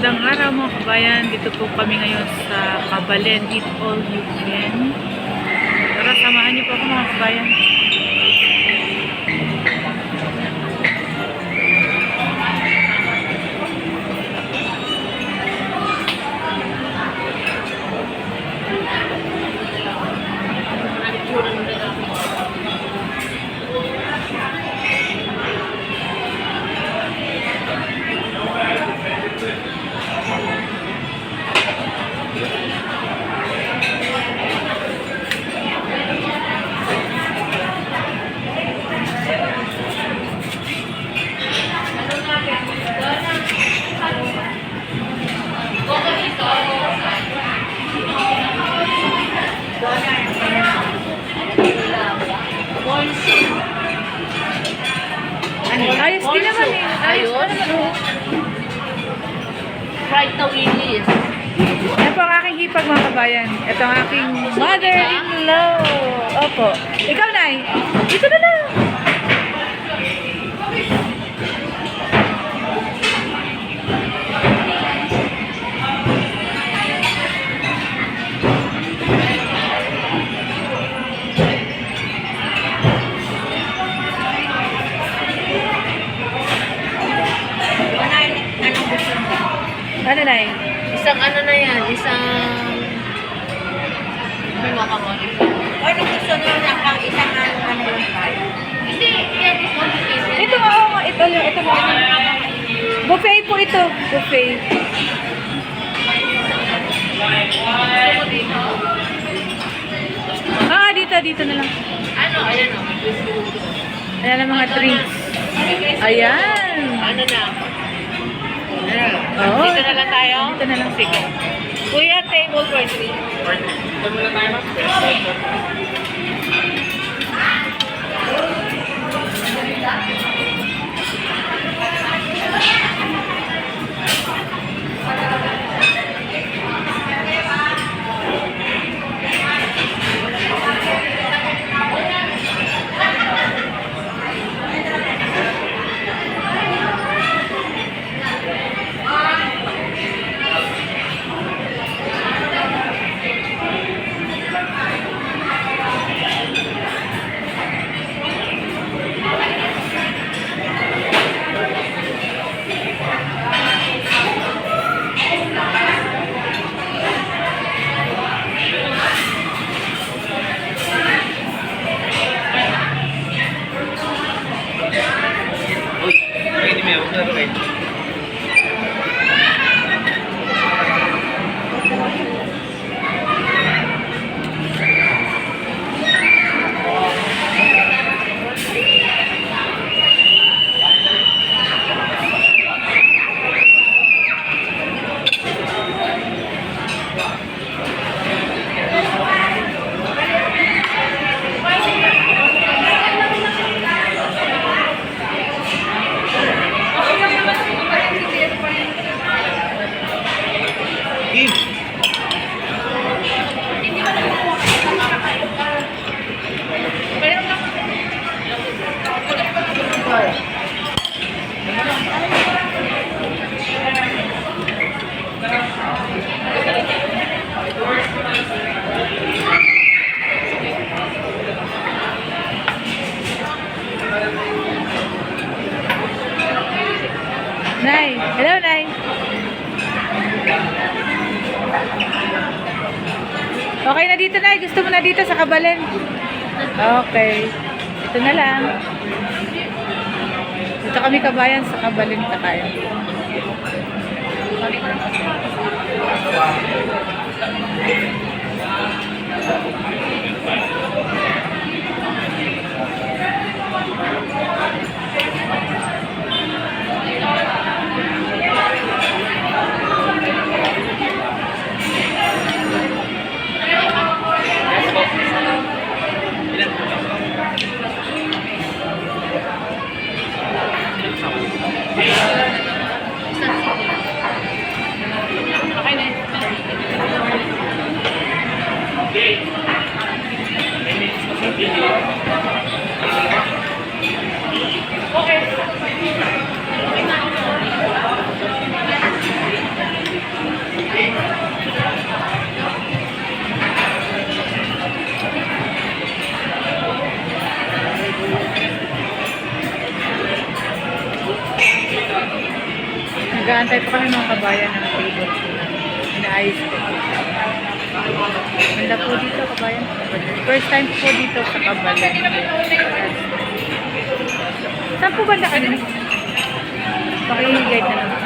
Magandang araw mga kabayan. Dito po kami ngayon sa Kabalen Eat All You Can. Tara, samahan niyo po ako mga kabayan. Ayos din naman eh. Ayos. Fried tawilis. Yan po ang aking hipag mga kabayan. Ito ang aking mother-in-law. Opo. Ikaw, Nay. Dito na lang. Ano, Nay? Isang ano na yan, isang... May makamari. Ano gusto nyo na pang isang ano lang tayo? Hindi, yan is complicated. Ito nga, oo nga. Ito mo. Buffet po ito. Buffet. Dito na lang. Ano? Ayan o. Ayan ang mga drinks. Ayan. Ano na? Oo. Dito na lang tayo? Dito na lang. Sige. Kuya, table for three. Dito muna tayo, ma'am. Nay. Hello, Nay. Okay na dito, Nay. Gusto mo na dito sa Kabalen? Okay. Ito na lang. Dito kami kabayan sa Kabalen kakain. Okay na. Nag-aantay pa kami mga kabayan ng table. Inaayos ko. Ganda po dito, kabayan. First time po dito sa Kabalan. Saan po banda kami? Pakiguide na lang.